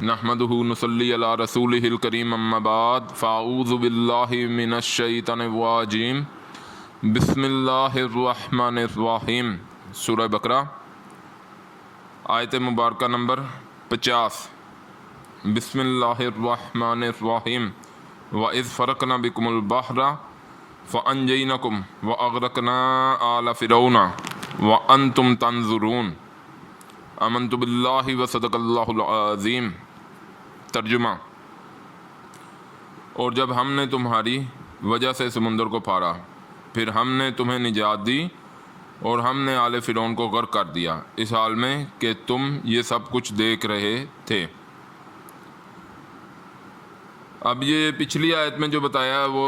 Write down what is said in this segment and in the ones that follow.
نحمدہ نصلی علی رسولہ الکریم اما بعد فاعوذ باللہ من الشیطان الرجیم بسم اللہ الرحمن الرحیم۔ سورہ بقرہ آیت مبارکہ نمبر 50۔ بسم اللہ الرحمن الرحیم۔ وَإِذْ فَرَقْنَا بِكُمُ الْبَحْرَ فَأَنْجَيْنَكُمْ وَأَغْرَقْنَا آلَ فِرْعَوْنَ وَأَنْتُمْ تَنْظُرُونَ۔ آمنت باللہ وصدق اللہ العظیم۔ ترجمہ: اور جب ہم نے تمہاری وجہ سے سمندر کو پھاڑا، پھر ہم نے تمہیں نجات دی اور ہم نے آل فرعون کو غرق کر دیا، اس حال میں کہ تم یہ سب کچھ دیکھ رہے تھے۔ اب یہ پچھلی آیت میں جو بتایا وہ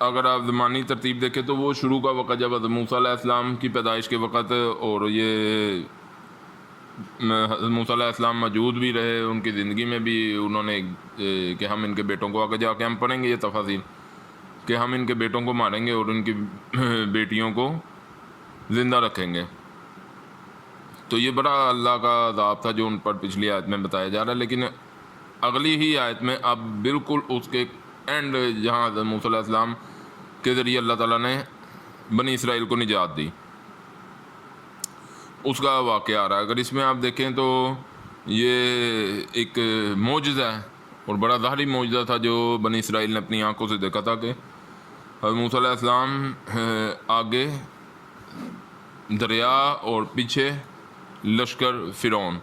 اگر آپ زمانی ترتیب دیکھیں تو وہ شروع کا وقت جب حضرت موسیٰ علیہ السلام کی پیدائش کے وقت، اور یہ حضرت موسیٰ علیہ السلام موجود بھی رہے، ان کی زندگی میں بھی انہوں نے کہ ہم ان کے بیٹوں کو آگے جا کے ہم پڑھیں گے یہ تفاصیل کہ ہم ان کے بیٹوں کو ماریں گے اور ان کی بیٹیوں کو زندہ رکھیں گے۔ تو یہ بڑا اللہ کا عذاب تھا جو ان پر پچھلی آیت میں بتایا جا رہا ہے، لیکن اگلی ہی آیت میں اب بالکل اس کے اینڈ جہاں حضرت موسیٰ علیہ السلام کے ذریعے اللہ تعالیٰ نے بنی اسرائیل کو نجات دی، اس کا واقعہ آ رہا ہے۔ اگر اس میں آپ دیکھیں تو یہ ایک معجزہ ہے اور بڑا ظاہری معجزہ تھا جو بنی اسرائیل نے اپنی آنکھوں سے دیکھا تھا کہ حضرت موسیٰ علیہ السلام آگے دریا اور پیچھے لشکر فرعون،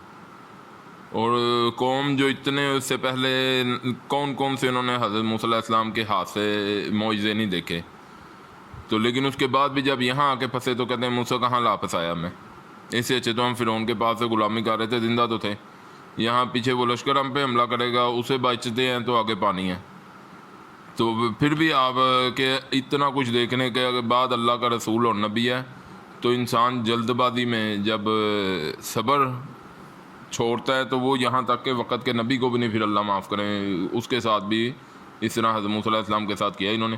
اور قوم جو اتنے اس سے پہلے کون سے انہوں نے حضرت موسیٰ علیہ السلام کے ہاتھ سے معجزے نہیں دیکھے، تو لیکن اس کے بعد بھی جب یہاں آ کے پھنسے تو کہتے ہیں موسیٰ کہاں لاپس آیا میں، اس سے اچھے تو ہم فرعون کے پاس سے غلامی کر رہے تھے، زندہ تو تھے، یہاں پیچھے وہ لشکر ہم پہ حملہ کرے گا، اسے بچتے ہیں تو آگے پانی ہے۔ تو پھر بھی آپ کہ اتنا کچھ دیکھنے کے بعد اللہ کا رسول اور نبی ہے تو انسان جلد بازی میں جب صبر چھوڑتا ہے تو وہ یہاں تک کہ وقت کے نبی کو بھی نہیں پھر اللہ معاف کریں، اس کے ساتھ بھی اس طرح حضرت موسیٰ علیہ السلام کے ساتھ کیا انہوں نے،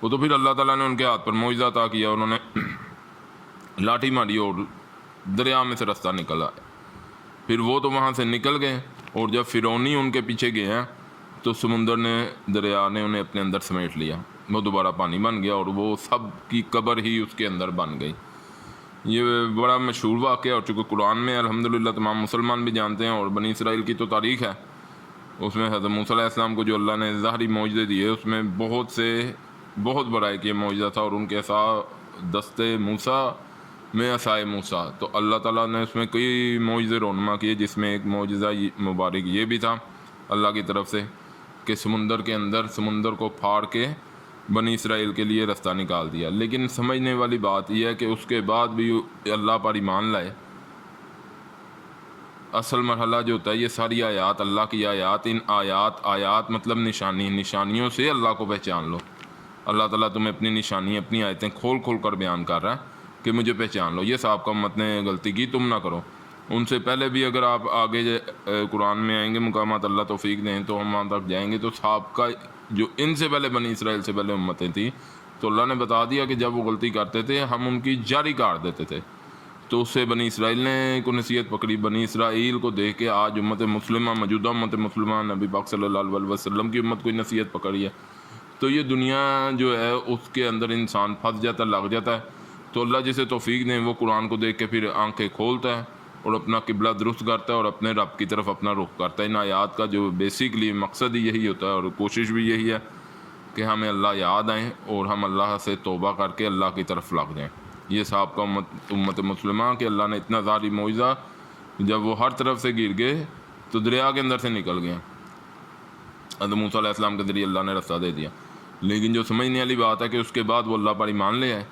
وہ تو پھر اللہ تعالیٰ نے ان کے ہاتھ پر معجزہ عطا کیا، انہوں نے لاٹھی ماری اور دریا میں سے رستہ نکلا، پھر وہ تو وہاں سے نکل گئے، اور جب فرعونی ان کے پیچھے گئے ہیں تو سمندر نے، دریا نے انہیں اپنے اندر سمیٹ لیا، وہ دوبارہ پانی بن گیا اور وہ سب کی قبر ہی اس کے اندر بن گئی۔ یہ بڑا مشہور واقعہ اور چونکہ قرآن میں الحمدللہ تمام مسلمان بھی جانتے ہیں، اور بنی اسرائیل کی تو تاریخ ہے، اس میں حضرت موسیٰ علیہ السلام کو جو اللہ نے ظاہری معجزے دیے اس میں بہت بڑا ایک یہ معجزہ تھا، اور ان کے عصا دستے موسیٰ میں عصائے موسیٰ، تو اللہ تعالیٰ نے اس میں کئی معجزے رونما کیے، جس میں ایک معجزہ مبارک یہ بھی تھا اللہ کی طرف سے کہ سمندر کے اندر سمندر کو پھاڑ کے بنی اسرائیل کے لیے رستہ نکال دیا۔ لیکن سمجھنے والی بات یہ ہے کہ اس کے بعد بھی اللہ پر ایمان لائے، اصل مرحلہ جو ہوتا ہے یہ ساری آیات اللہ کی آیات، ان آیات مطلب نشانیوں سے اللہ کو پہچان لو۔ اللہ تعالیٰ تمہیں اپنی نشانی، اپنی آیتیں کھول کر بیان کر رہا ہے کہ مجھے پہچان لو، یہ صحابہ امت نے غلطی کی، تم نہ کرو۔ ان سے پہلے بھی اگر آپ آگے قرآن میں آئیں گے مقامات، اللہ توفیق دیں تو ہم وہاں تک جائیں گے، تو صحابہ جو ان سے پہلے بنی اسرائیل سے پہلے امتیں تھیں تو اللہ نے بتا دیا کہ جب وہ غلطی کرتے تھے ہم ان کی جاری کاٹ دیتے تھے، تو اس سے بنی اسرائیل نے کو نصیحت پکڑی۔ بنی اسرائیل کو دیکھ کے آج امت مسلمہ، موجودہ امت مسلمہ، نبی پاک صلی اللہ علیہ وسلم کی امت کو نصیحت پکڑی ہے، تو یہ دنیا جو ہے اس کے اندر انسان پھنس جاتا ہے، لگ جاتا ہے، تو اللہ جسے توفیق دیں وہ قرآن کو دیکھ کے پھر آنکھیں کھولتا ہے اور اپنا قبلہ درست کرتا ہے اور اپنے رب کی طرف اپنا رخ کرتا ہے۔ ان آیات کا جو بیسکلی مقصد ہی یہی ہوتا ہے اور کوشش بھی یہی ہے کہ ہمیں اللہ یاد آئیں اور ہم اللہ سے توبہ کر کے اللہ کی طرف لگ جائیں۔ یہ صاحب کا امت مسلمہ کہ اللہ نے اتنا ظاہری معجزہ، جب وہ ہر طرف سے گر گئے تو دریا کے اندر سے نکل گئے، حضرت موسیٰ علیہ السلام کے ذریعے اللہ نے راستہ دے دیا۔ لیکن جو سمجھنے والی بات ہے کہ اس کے بعد وہ اللہ پر ایمان لے آئے،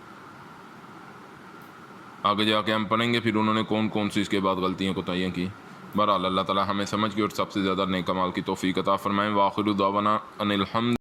آگے جا کے ہم پڑھیں گے پھر انہوں نے کون سی اس کے بعد غلطیاں کوتاہیاں کی۔ بہرحال اللہ تعالیٰ ہمیں سمجھ کے اور سب سے زیادہ نیک اعمال کی توفیق عطا فرمائیں۔ وآخر دعوانا ان الحمد